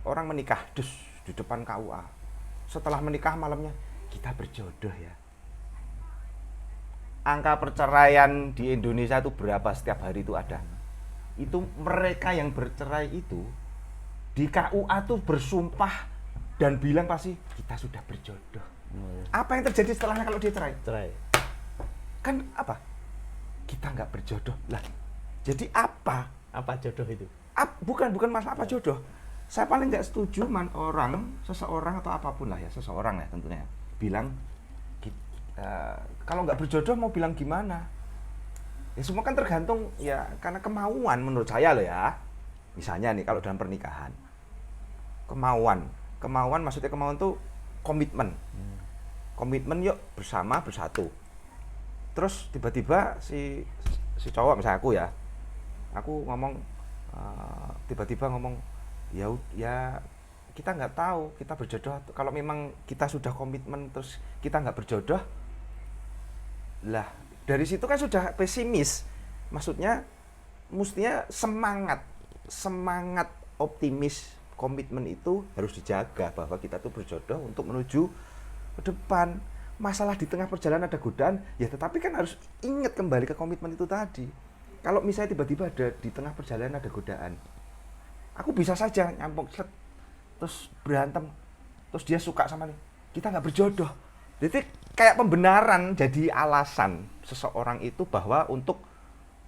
orang menikah di depan KUA. Setelah menikah malamnya kita berjodoh ya. Angka perceraian di Indonesia itu berapa setiap hari itu ada. Itu mereka yang bercerai itu di KUA tuh bersumpah dan bilang pasti kita sudah berjodoh. Apa yang terjadi setelahnya kalau dia cerai? Cerai. Kan apa? Kita nggak berjodoh lah. Jadi apa? Apa jodoh itu? Bukan masalah apa jodoh. Saya paling nggak setuju seseorang atau apapun lah ya, seseorang ya tentunya bilang kalau nggak berjodoh mau bilang gimana? Ya semua kan tergantung ya karena kemauan menurut saya loh ya. Misalnya nih kalau dalam pernikahan, kemauan maksudnya kemauan tuh komitmen. Komitmen yuk bersatu. Terus tiba-tiba si cowok misalnya aku ngomong tiba-tiba ngomong ya kita nggak tahu kita berjodoh kalau memang kita sudah komitmen terus kita nggak berjodoh lah dari situ kan sudah pesimis maksudnya mestinya semangat optimis komitmen itu harus dijaga bahwa kita tuh berjodoh untuk menuju ke depan. Masalah di tengah perjalanan ada godaan ya tetapi kan harus ingat kembali ke komitmen itu tadi. Kalau misalnya tiba-tiba ada di tengah perjalanan ada godaan, aku bisa saja nyampok terus berantem terus dia suka sama nih kita nggak berjodoh. Jadi kayak pembenaran jadi alasan seseorang itu bahwa untuk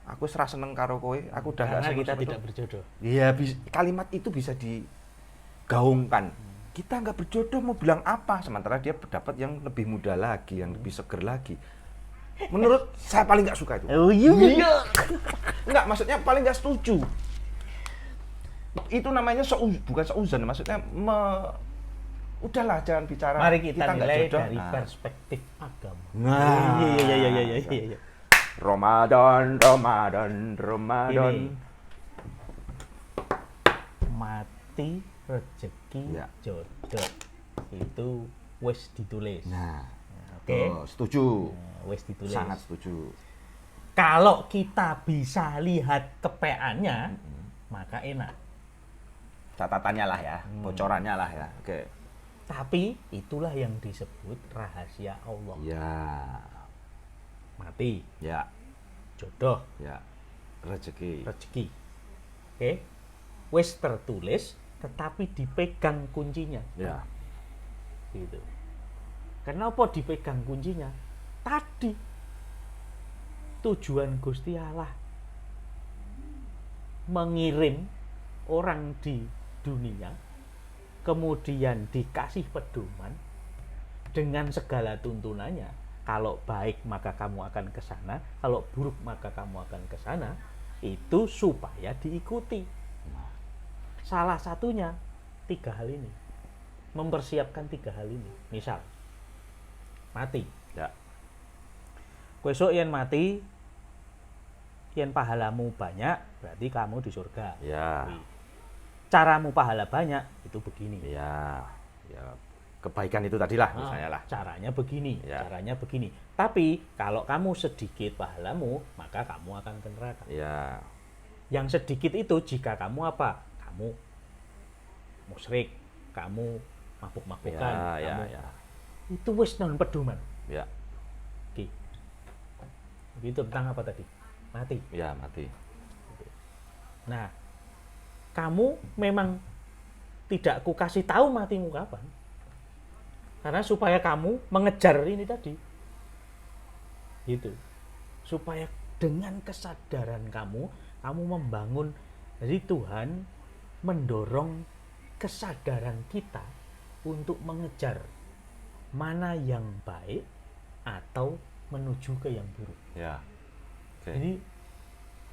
aku serasa seneng karo kowe, aku udah karena gak kita seneng tidak berjodoh. Iya, kalimat itu bisa digaungkan. Kita nggak berjodoh mau bilang apa, sementara dia dapat yang lebih muda lagi, yang lebih seger lagi. Menurut saya paling nggak suka itu. Oh iya. Nggak, maksudnya paling nggak setuju. Itu namanya bukan seuzon, maksudnya udahlah jangan bicara. Mari kita nggak nilai jodoh. dari perspektif agama. Nah, Iya. Ramadan. Ini. Mati rezeki Ya. jodoh itu wis ditulis. Nah, Oke. setuju. Wis ditulis. Sangat setuju. Kalau kita bisa lihat kepeannya, maka enak. Catatannya lah ya, bocorannya lah ya. Oke. Tapi itulah yang disebut rahasia Allah. Ya, Mati, ya, jodoh, ya. Rezeki. Oke. Wis tertulis tetapi dipegang kuncinya. Ya. Gitu. Kenapa dipegang kuncinya? Tadi tujuan Gusti Allah mengirim orang di dunia kemudian dikasih pedoman dengan segala tuntunannya. Kalau baik maka kamu akan ke sana, kalau buruk maka kamu akan ke sana. Itu supaya diikuti. Salah satunya 3 hal ini. Mempersiapkan 3 hal ini. Misal mati. Ya. Besok yen mati, yen pahalamu banyak, berarti kamu di surga. Ya. Caramu pahala banyak, itu begini. Ya. Ya. Kebaikan itu tadilah misalnya lah. Caranya begini, Ya. caranya begini. Tapi kalau kamu sedikit pahalamu, maka kamu akan ke neraka. Ya. Yang sedikit itu jika kamu apa? Kamu musyrik, kamu mabuk-mabukan, Ya, kamu ya. itu wis non pedoman. Ya. Oke. Begitu tentang apa tadi? Mati. Ya, mati. Nah, kamu memang tidak ku kasih tahu matimu kapan. Karena supaya kamu mengejar ini tadi. Gitu. Supaya dengan kesadaran kamu membangun. Jadi Tuhan mendorong kesadaran kita untuk mengejar mana yang baik atau menuju ke yang buruk. Ya. Oke. Jadi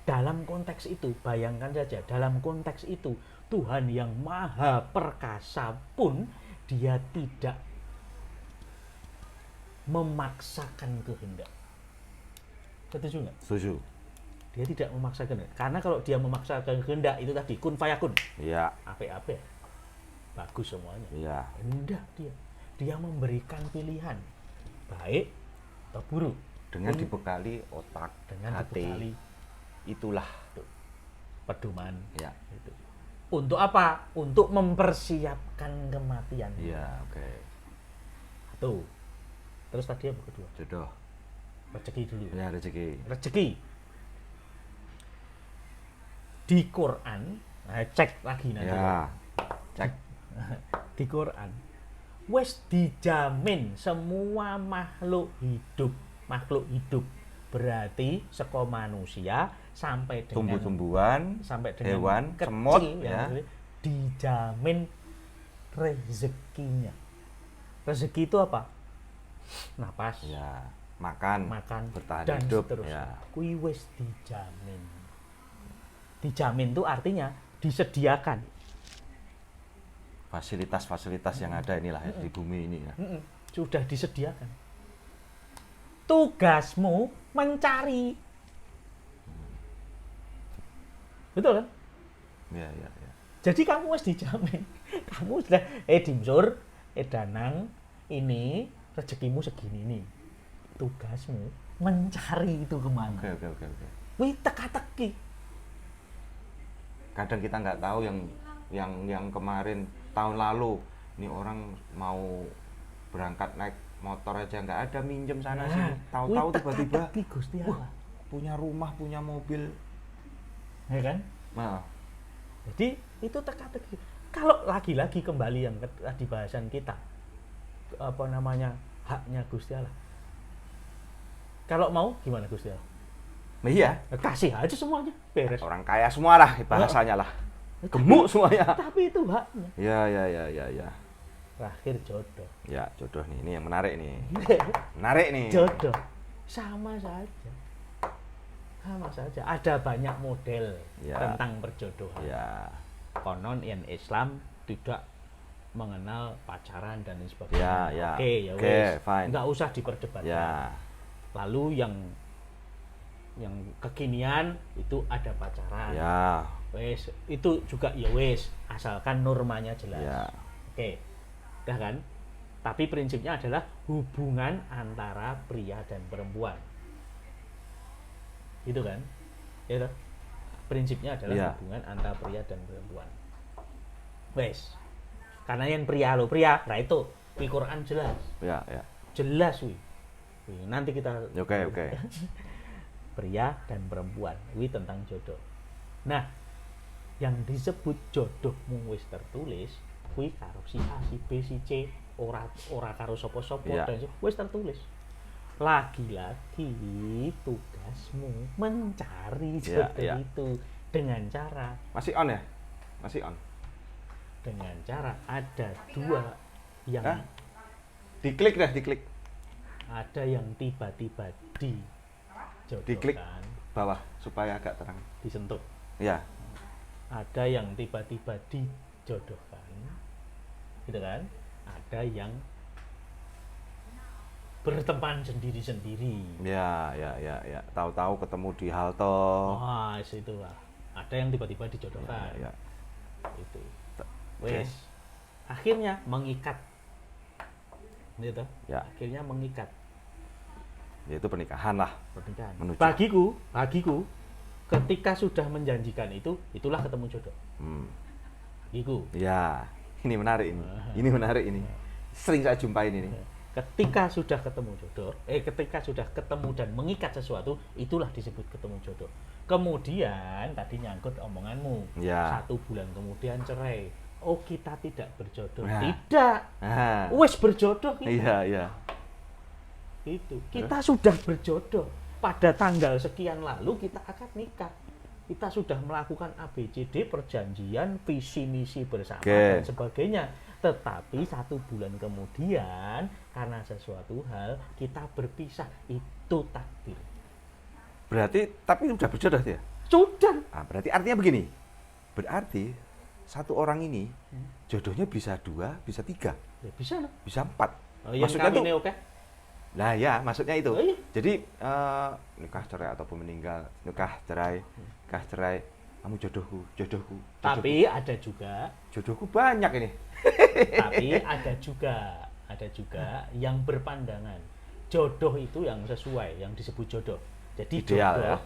dalam konteks itu, bayangkan saja, dalam konteks itu Tuhan yang maha perkasa pun dia tidak memaksakan kehendak. Setuju nggak? Setuju. Dia tidak memaksakan. Karena kalau dia memaksakan kehendak itu tadi kun fayakun. Ya. Apa-apa. Bagus semuanya. Ya. Hendak dia. Dia memberikan pilihan baik atau buruk Dengan dibekali otak, dengan hati. dibekali Itulah. pedoman. Ya. Itu. Untuk apa? Untuk mempersiapkan kematian. Iya, oke. Tuh. Terus tadi apa kedua? Jodoh. Rezeki dulu. Ya, rezeki. Rezeki. Di Quran, cek lagi nanti. Ya. Cek. Di Quran, wes dijamin semua makhluk hidup berarti saka manusia sampai dengan Tumbuh-tumbuhan, sampai dengan hewan, kecil semut, ya, ya. dijamin rezekinya. Rezeki itu apa? Napas, Ya, makan, bertahan dan hidup, seterusnya. ya. Kui wes dijamin. Dijamin itu artinya disediakan. Fasilitas-fasilitas yang ada inilah ya, di bumi ini ya. Sudah disediakan. Tugasmu mencari. Betul kan? Ya, ya, ya. Jadi kamu harus dijamin. Kamu sudah dimsur, danang, ini rezekimu segini nih. Tugasmu mencari itu kemana. Oke. Wih, teka-teki. Kadang kita nggak tahu yang kemarin tahun lalu ini orang mau berangkat naik motor aja nggak ada, minjem sana sini, tahu-tahu tiba-tiba Gusti Allah. punya rumah, punya mobil, Ya kan? nah Jadi itu teka-teki. Kalau lagi-lagi kembali yang tadi bahasan kita, apa namanya, haknya Gusti Allah. Kalau mau gimana Gusti Allah? iya, Kasih aja semuanya, beres. orang kaya semua lah bahasanya lah, gemuk semuanya. Tapi itu haknya. Ya. Terakhir jodoh. Ya, jodoh nih, ini yang menarik nih. Menarik nih. Jodoh sama saja. Ada banyak model Ya. tentang perjodohan. Ya. Konon yang Islam tidak mengenal pacaran dan lain sebagainya. Ya. Oke, ya Oke, wes. fine. Nggak usah diperdebatkan. Ya. Lalu yang kekinian itu ada pacaran. Ya. Wes, itu juga ya wes, asalkan normanya jelas. Ya. Oke. Udah kan? Tapi prinsipnya adalah hubungan antara pria dan perempuan. Gitu kan? Ya toh? Prinsipnya adalah Ya. hubungan antara pria dan perempuan. Wes. Karena yang pria, nah itu di Quran jelas. Ya. Jelas wih. Nanti kita Oke. pria dan perempuan, tentang jodoh. Nah, yang disebut jodohmu wis tertulis, kuwi karo si A, si B, si C, ora karo sapa-sapa Iya. dan wis tertulis. Lagi-lagi tugasmu mencari jodoh Iya. itu dengan cara Masih on ya? Masih on. ada dua yang Hah? Diklik. ada yang tiba-tiba Diklik dijodohkan, bawah supaya agak terang. disentuh. Ya. Ada yang tiba-tiba dijodohkan, gitu kan? Ada yang berteman sendiri-sendiri. Ya. Tahu-tahu ketemu di halte. Wah, itulah. Ada yang tiba-tiba dijodohkan. Ya. Itu. Oke. Wes. Akhirnya mengikat. Gitu. Ya. Akhirnya mengikat Yaitu pernikahan lah. pernikahan. Menuju. Bagiku, ketika sudah menjanjikan itu, itulah ketemu jodoh. Bagiku. Ya. Ini menarik ini. Ini menarik ini. Sering saya jumpain ini. Ketika sudah ketemu jodoh, ketika sudah ketemu dan mengikat sesuatu, itulah disebut ketemu jodoh. Kemudian tadi nyangkut omonganmu, Ya. 1 bulan kemudian cerai. Oh, kita tidak berjodoh. Nah. Tidak. Ah. Wes berjodoh kita. Iya. Itu. Kita sudah berjodoh. Pada tanggal sekian lalu kita akan nikah. Kita sudah melakukan ABCD, perjanjian, visi misi bersama Oke. dan sebagainya. Tetapi 1 bulan kemudian karena sesuatu hal kita berpisah, itu takdir. Berarti tapi sudah berjodoh ya? Sudah. Ah, berarti artinya begini. Berarti satu orang ini jodohnya bisa 2, bisa 3, Ya bisa lah. bisa 4. Oh, yang Maksudnya tuh, kawinnya oke. nah ya maksudnya itu. Oh, iya. Jadi nikah cerai ataupun meninggal, nikah cerai, kamu jodohku. Tapi ada juga, Jodohku banyak ini. tapi ada juga yang berpandangan jodoh itu yang sesuai, yang disebut jodoh. Jadi Ideal, jodoh, ya?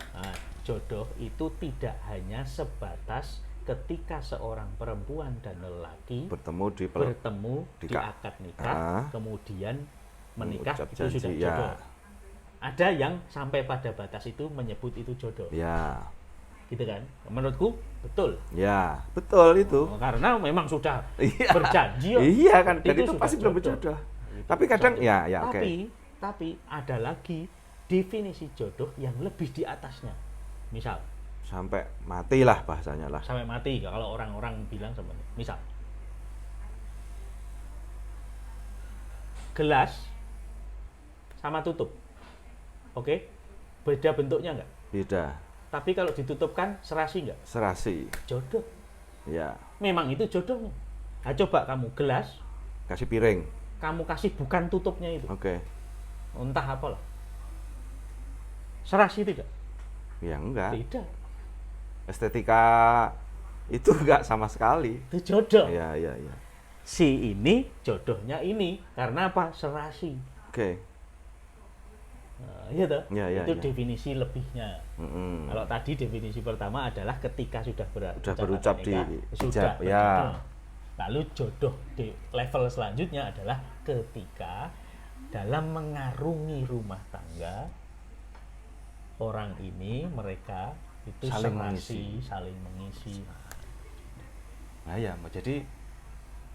jodoh itu tidak hanya sebatas ketika seorang perempuan dan lelaki bertemu di ka- akad nikah, kemudian menikah, mengucap itu janji, sudah ya. jodoh. Ada yang sampai pada batas itu menyebut itu jodoh, Ya, gitu kan? Menurutku betul. ya, betul itu. Karena memang sudah Iya. berjanji. Iya kan, dan itu sudah pasti belum jodoh. berjodoh. Itu Tapi kadang jodoh. ya oke. Tapi ada lagi definisi jodoh yang lebih di atasnya. Misal Sampai mati lah bahasanya lah. sampai mati, kalau orang-orang bilang sebenarnya. Misal gelas sama tutup, oke, beda bentuknya nggak? Beda. Tapi kalau ditutupkan serasi nggak? Serasi. Jodoh. Ya, Memang itu jodohnya. Nah, coba kamu gelas, kasih piring. kamu kasih bukan tutupnya itu, Oke. entah apalah, serasi tidak? Ya enggak. Tidak. Estetika itu enggak sama sekali. Itu jodoh. Ya. Si ini jodohnya ini karena apa? Serasi. Oke. Nah, iya toh? Ya, Itu ya. definisi lebihnya. Mm-mm. Kalau tadi definisi pertama adalah ketika sudah berucap di sudah ijab, ya. berjodoh. Lalu jodoh di level selanjutnya adalah ketika dalam mengarungi rumah tangga orang ini, mereka itu Saling saling mengisi. Nah ya, jadi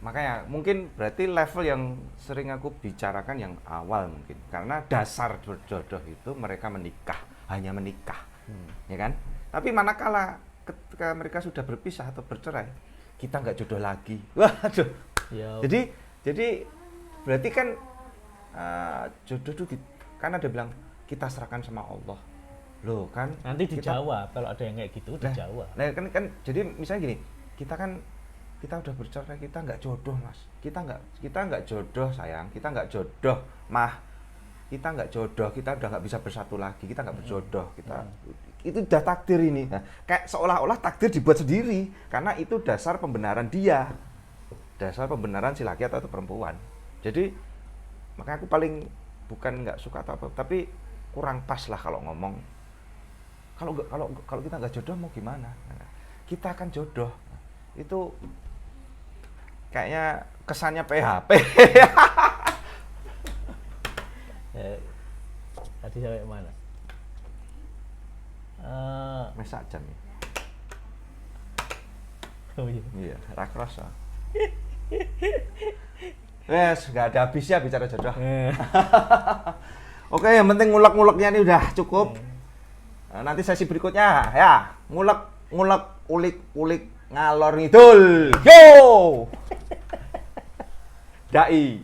makanya mungkin berarti level yang sering aku bicarakan yang awal mungkin, karena dasar berjodoh itu mereka menikah, hanya menikah, ya kan? Tapi manakala ketika mereka sudah berpisah atau bercerai, kita nggak jodoh lagi. Waduh. Ya, Jadi berarti kan jodoh itu kan ada bilang kita serahkan sama Allah. Loh kan nanti dijawab kalau ada yang kayak gitu, dijawab. Nah kan jadi misalnya gini, kita udah bercerai, kita nggak jodoh mas, kita nggak jodoh sayang, kita nggak jodoh mah, kita nggak jodoh, kita udah nggak bisa bersatu lagi, kita nggak berjodoh, kita itu udah takdir ini. Nah, kayak seolah-olah takdir dibuat sendiri karena itu dasar pembenaran dia, dasar pembenaran si laki atau perempuan. Jadi makanya aku paling bukan nggak suka atau apa, tapi kurang pas lah kalau ngomong. Kalau kita nggak jodoh mau gimana? Nah, kita akan jodoh. Itu kayaknya kesannya PHP. Tadi sampai mana? Mesak jam ya. Oh iya. Iya, rakrasa. Wes, nggak ada habisnya bicara jodoh. Oke, yang penting ngulek-nguleknya ini udah cukup. Nah, nanti sesi berikutnya ya, ngulek, ulik, ngalor ngidul. Yo! Dai.